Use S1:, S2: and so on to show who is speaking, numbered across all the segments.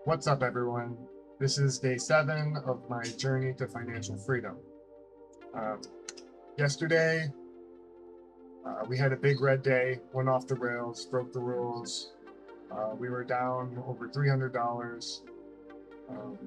S1: What's up, everyone? This is day 7 of my journey to financial freedom. Um, Yesterday, we had a big red day, went off the rails, broke the rules. We were down over $300. Um,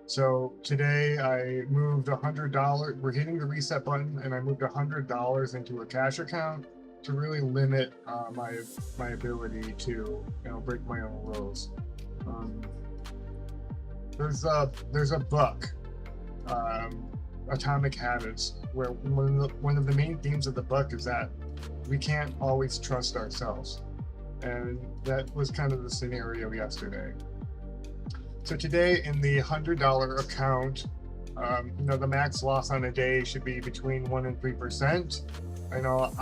S1: so today I moved $100. We're hitting the reset button, and I moved $100 into a cash account to really limit my ability to break my own rules. Um, there's a book, um, Atomic Habits, where one of the main themes of the book is that we can't always trust ourselves, and that was kind of the scenario yesterday. So today, in the $100 account, the max loss on a day should be between 1% and 3%. I know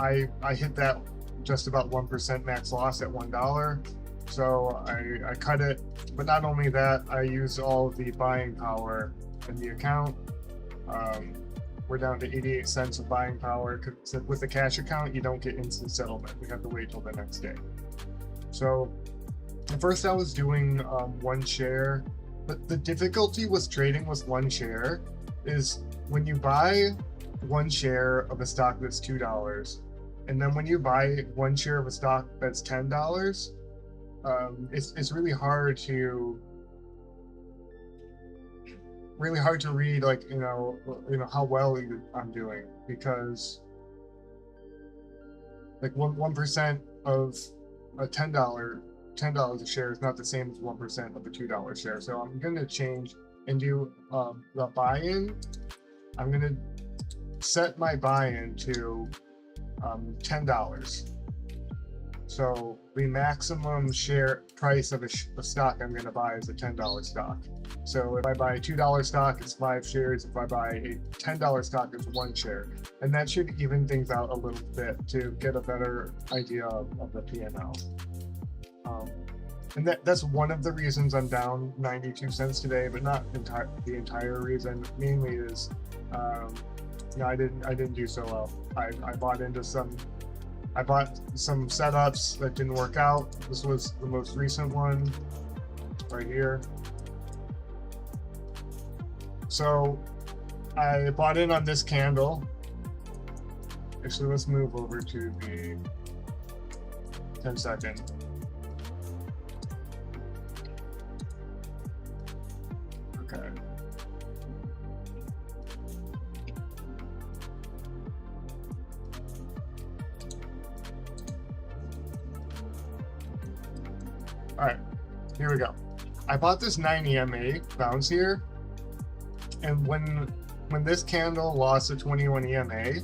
S1: I hit that just about 1% max loss at $1. So I cut it, but not only that, I used all of the buying power in the account. We're down to 88 cents of buying power, because with the cash account, you don't get instant settlement. We have to wait till the next day. So at first I was doing one share, but the difficulty with trading with one share is when you buy one share of a stock that's $2, and then when you buy one share of a stock that's $10, it's really hard to read, like, how well I'm doing, because like 1% of a $10 a share is not the same as 1% of a $2 share. So I'm going to change and do the buy-in. I'm going to set my buy-in to $10. So the maximum share price of a stock I'm going to buy is a $10 stock. So if I buy a $2 stock, it's 5 shares. If I buy a $10 stock, it's 1 share. And that should even things out a little bit to get a better idea of the P&L. And that's one of the reasons I'm down 92 cents today, but not the entire reason. Mainly is, I didn't do so well. I bought some setups that didn't work out. This was the most recent one right here. So I bought in on this candle. Actually, let's move over to the 10-second. Okay. All right, here we go. I bought this 9 EMA bounce here, and when this candle lost to 21 EMA,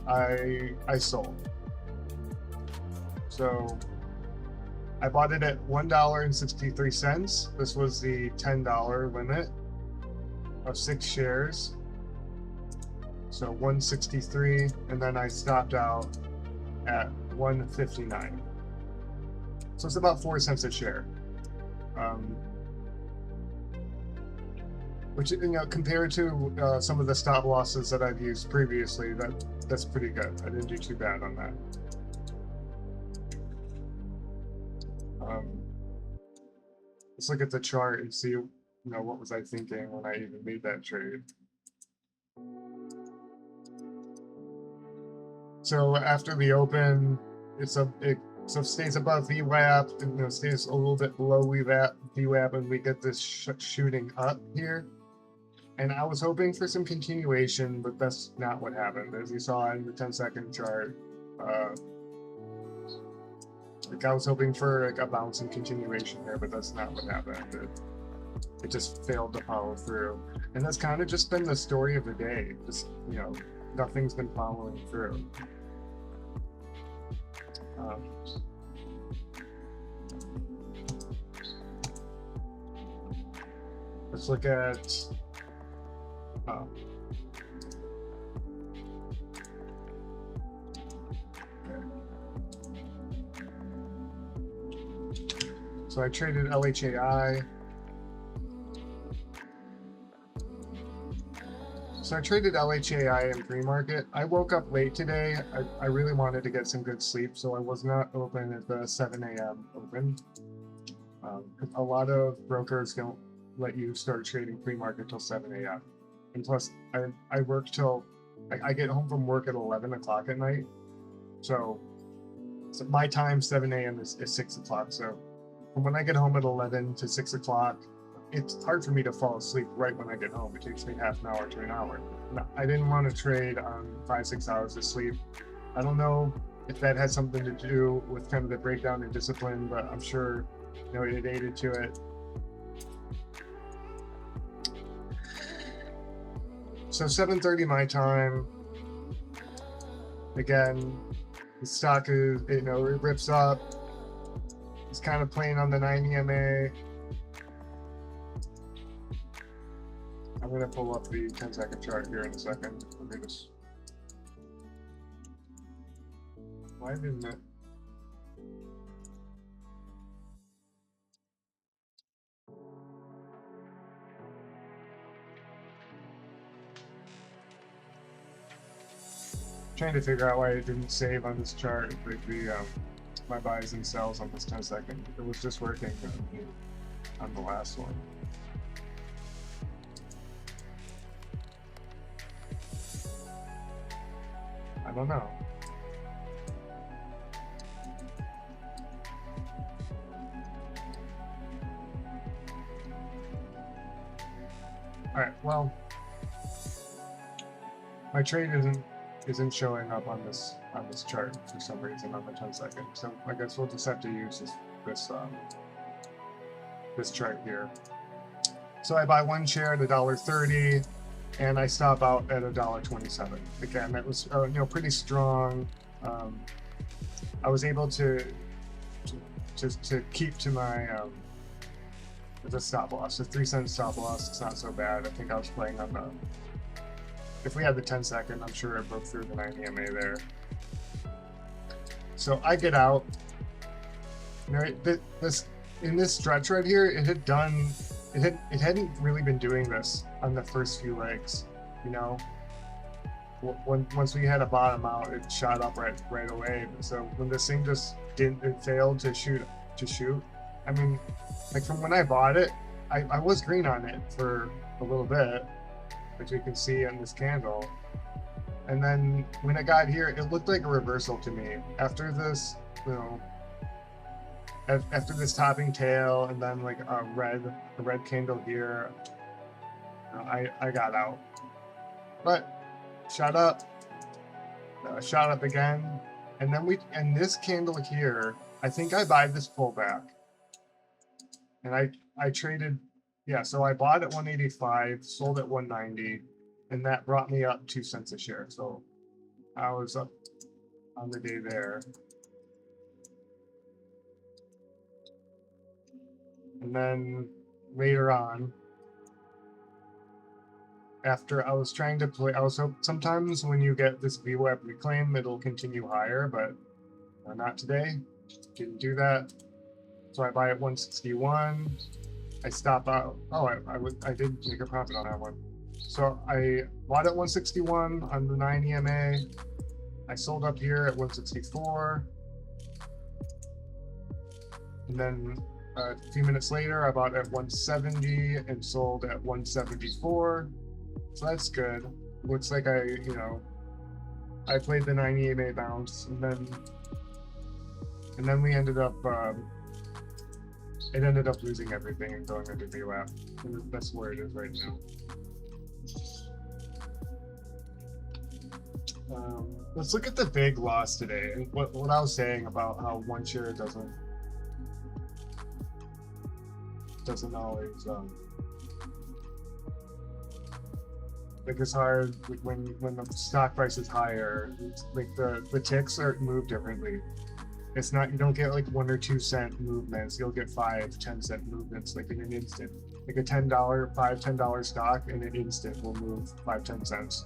S1: I sold. So I bought it at $1.63. This was the $10 limit of 6 shares. So 163, and then I stopped out at 159. So it's about 4 cents a share. Which, compared to some of the stop losses that I've used previously, that's pretty good. I didn't do too bad on that. Let's look at the chart and see, what was I thinking when I even made that trade. So after the open, it stays above VWAP, and stays a little bit below VWAP, and we get this shooting up here. And I was hoping for some continuation, but that's not what happened. As you saw in the 10-second chart, I was hoping for a bounce and continuation here, but that's not what happened. It just failed to follow through. And that's kind of just been the story of the day. Just, nothing's been following through. Let's look at so I traded LHAI. So I traded LHAI in pre-market. I woke up late today. I really wanted to get some good sleep, so I was not open at the 7 a.m. open. A lot of brokers don't let you start trading pre-market till 7 a.m. And plus, I work till I get home from work at 11 o'clock at night. So my time 7 a.m. is 6 o'clock. So from when I get home at 11 to 6 o'clock, it's hard for me to fall asleep right when I get home. It takes me half an hour to an hour. I didn't want to trade on 5-6 hours of sleep. I don't know if that had something to do with kind of the breakdown in discipline, but I'm sure it aided to it. So 7:30 my time. Again, the stock is it rips up. It's kind of playing on the 9 EMA. I'm gonna pull up the 10-second chart here in a second. Let me just. Why didn't it? Trying to figure out why it didn't save on this chart, like my buys and sells on this 10-second. It was just working on the last one. I don't know. All right, well, my trade isn't showing up on this chart for some reason on the 10-second. So I guess we'll just have to use this chart here. So I buy one share at $1.30, and I stop out at $1.27. Again, that was pretty strong. I was able to keep to my the stop loss, the 3-cent stop loss. It's not so bad. I think I was playing on the. If we had the 10-second, I'm sure it broke through the 9 EMA there. So I get out. In this stretch right here, it hadn't really been doing this on the first few legs. Once we had a bottom out, it shot up right away. So when this thing just it failed to shoot. I mean, like from when I bought it, I was green on it for a little bit, which you can see on this candle. And then when it got here, it looked like a reversal to me. After this, after this topping tail, and then like a red candle here, I got out. But shot up again, and then and this candle here, I think I buy this pullback, and I traded. Yeah, so I bought at 185, sold at 190, and that brought me up 2 cents a share. So I was up on the day there. And then later on, after I was trying to play, sometimes when you get this VWAP reclaim, it'll continue higher, but not today. Didn't do that. So I buy at 161. I stop out. Oh, I did make a profit on that one. So I bought at 161 on the 9 EMA. I sold up here at 164. And then a few minutes later, I bought at 170 and sold at 174. So that's good. Looks like I played the 9 EMA bounce, and then we ended up. It ended up losing everything and going into VWAP. And that's where it is right now. Let's look at the big loss today, and what I was saying about how one share doesn't always like it's hard when the stock price is higher. Like the ticks move differently. It's not, you don't get like 1 or 2 cent movements. You'll get 5-10 cent movements like in an instant. Like a $10 stock in an instant will move 5-10 cents.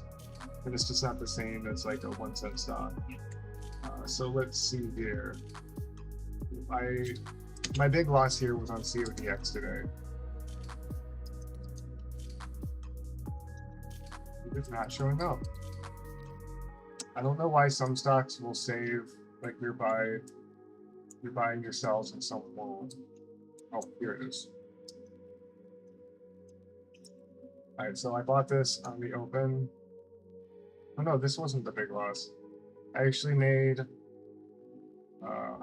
S1: And it's just not the same as like a 1 cent stock. So let's see here. My big loss here was on CODX today. It's not showing up. I don't know why some stocks will save, like you're buying yourselves and some won't. Oh, here it is. All right, so I bought this on the open. Oh no, this wasn't the big loss. I actually made.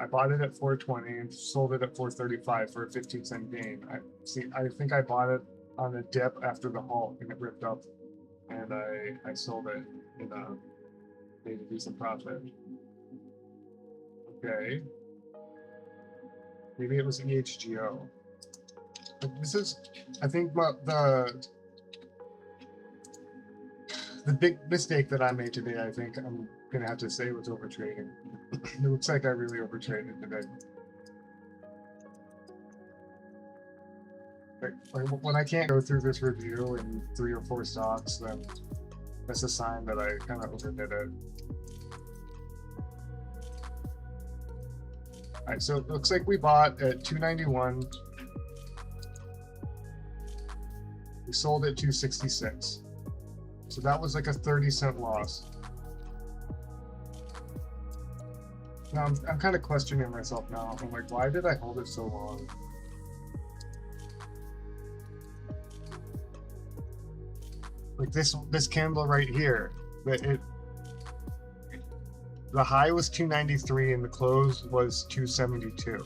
S1: I bought it at 420 and sold it at 435 for a 15-cent gain. I think I bought it on a dip after the halt and it ripped up, and I sold it and made a decent profit. Okay. Maybe it was EHGO. But this is, I think, the big mistake that I made today. I think I'm gonna have to say was overtrading. It looks like I really overtraded today. Like, when I can't go through this review in 3 or 4 stocks, then that's a sign that I kind of overdid it. Alright, so it looks like we bought at 291. We sold at 266. So that was like a 30-cent loss. Now I'm kind of questioning myself now. I'm like, why did I hold it so long? Like this candle right here, the high was 293 and the close was 272.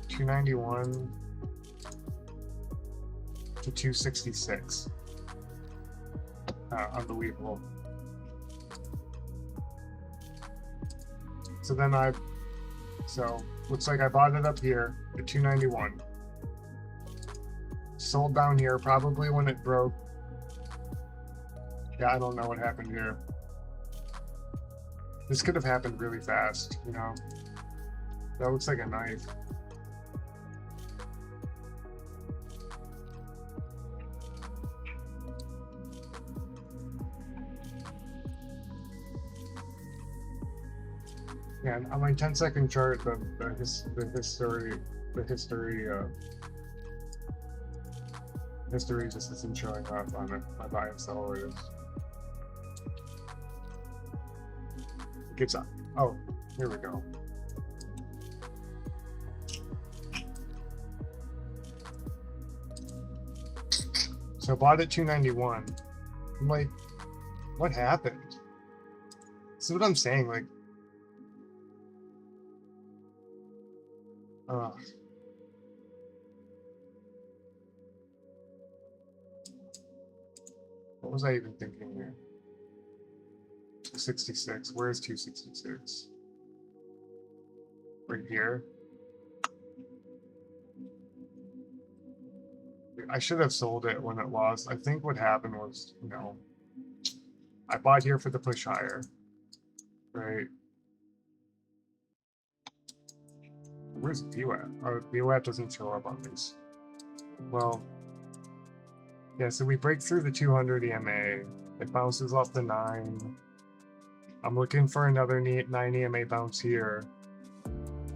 S1: 291 to 266. Unbelievable. So then looks like I bought it up here at 291. Sold down here probably when it broke. Yeah, I don't know what happened here. This could have happened really fast, you know. That looks like a knife. Yeah, and on my 10-second chart, the history just isn't showing up on it. My buy and sell orders. It gets up. Oh, here we go. So I bought at 291. I'm like, what happened? See what I'm saying? Like, what was I even thinking here? 266. Where is 266? Right here. I should have sold it when it lost. I think what happened was, you know, I bought here for the push higher, right? Where's VWAP? Oh, VWAP doesn't show up on these. Well, yeah, so we break through the 200 EMA. It bounces off the 9. I'm looking for another 9 EMA bounce here.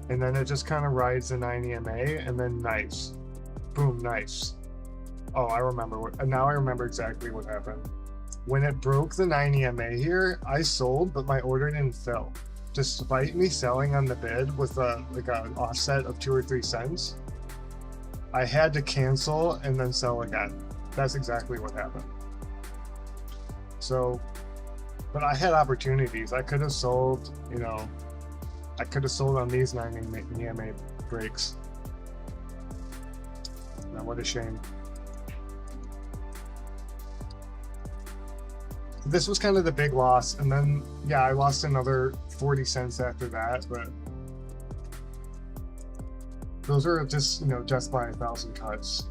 S1: And then it just kind of rides the 9 EMA and then nice. Boom, nice. Oh, I remember now I remember exactly what happened. When it broke the 9 EMA here, I sold, but my order didn't fill. Despite me selling on the bid with like an offset of 2 or 3 cents, I had to cancel and then sell again. That's exactly what happened. So, but I had opportunities. I could have sold, you know, I could have sold on these 9 EMA breaks. Now, what a shame. This was kind of the big loss, and then yeah, I lost another 40 cents after that, but those are just, you know, just by 1,000 cuts.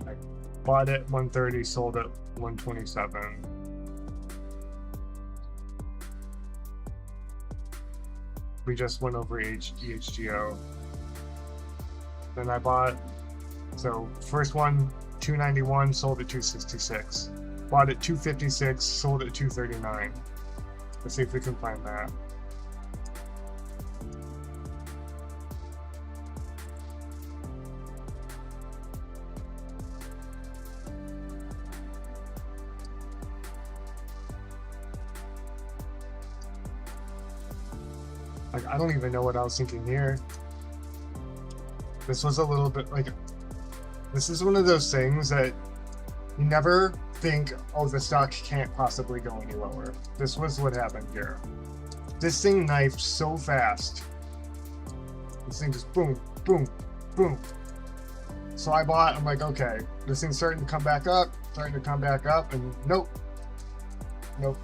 S1: I bought it 130, sold it 127. We just went over EHGO. Then I bought, so first one 291, sold at 266. Bought at 256, sold at 239. Let's see if we can find that. Like, I don't even know what I was thinking here. This was a little bit like, this is one of those things that you never think, oh, the stock can't possibly go any lower. This was what happened here. This thing knifed so fast. This thing just boom, boom, boom. So I bought, I'm like, okay, this thing's starting to come back up, and nope. Nope.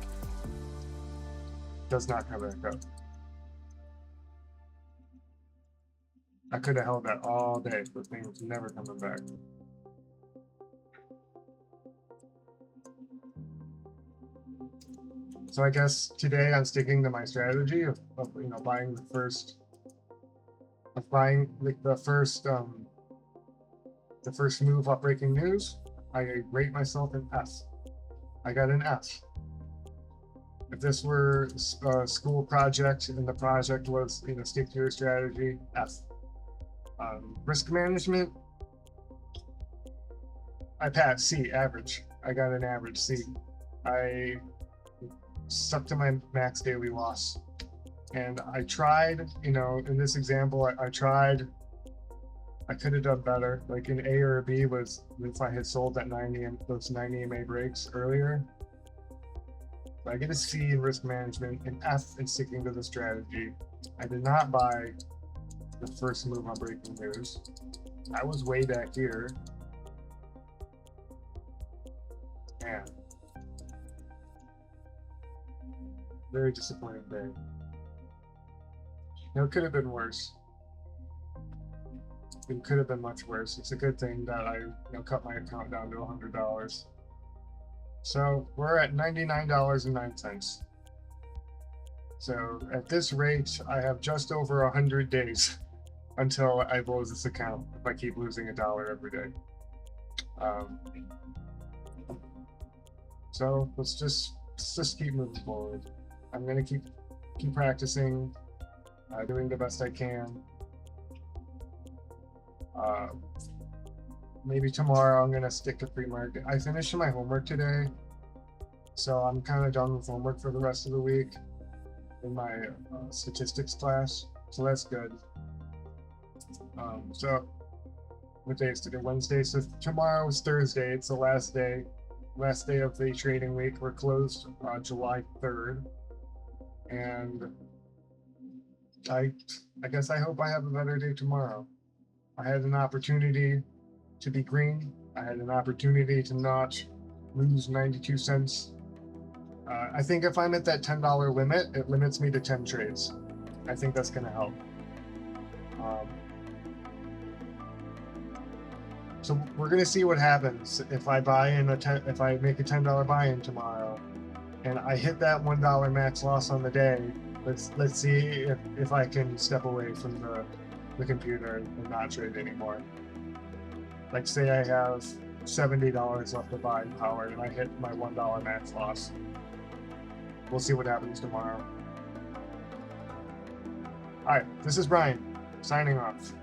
S1: Does not come back up. I could have held that all day, but the thing was never coming back. So I guess today I'm sticking to my strategy of buying the first, the first move up breaking news. I rate myself an S. I got an S. If this were a school project and the project was stick to your strategy, S. Risk management, I passed C, average. I got an average C. I stuck to my max daily loss. And I tried, in this example, I tried. I could have done better. Like an A or a B was if I had sold that 90 and those 90 MA breaks earlier. But I get a C in risk management, an F in sticking to the strategy. I did not buy the first move on breaking news. I was way back here. Man. Very disappointing day. It could have been worse. It could have been much worse. It's a good thing that I cut my account down to $100. So we're at $99.09. So at this rate, I have just over 100 days until I close this account if I keep losing $1 every day. So let's just keep moving forward. I'm gonna keep practicing, doing the best I can. Maybe tomorrow I'm gonna stick to pre-market. I finished my homework today, so I'm kind of done with homework for the rest of the week in my statistics class, so that's good. So what day is today? Wednesday. So tomorrow is Thursday. It's the last day of the trading week. We're closed July 3rd, and I guess I hope I have a better day tomorrow. I had an opportunity to be green. I had an opportunity to not lose 92 cents. I think if I'm at that $10 limit, it limits me to 10 trades. I think that's going to help. So we're going to see what happens if I buy in if I make a $10 buy-in tomorrow, and I hit that $1 max loss on the day. Let's see if I can step away from the computer and not trade anymore. Like say I have $70 left to buy in power and I hit my $1 max loss. We'll see what happens tomorrow. All right, this is Brian signing off.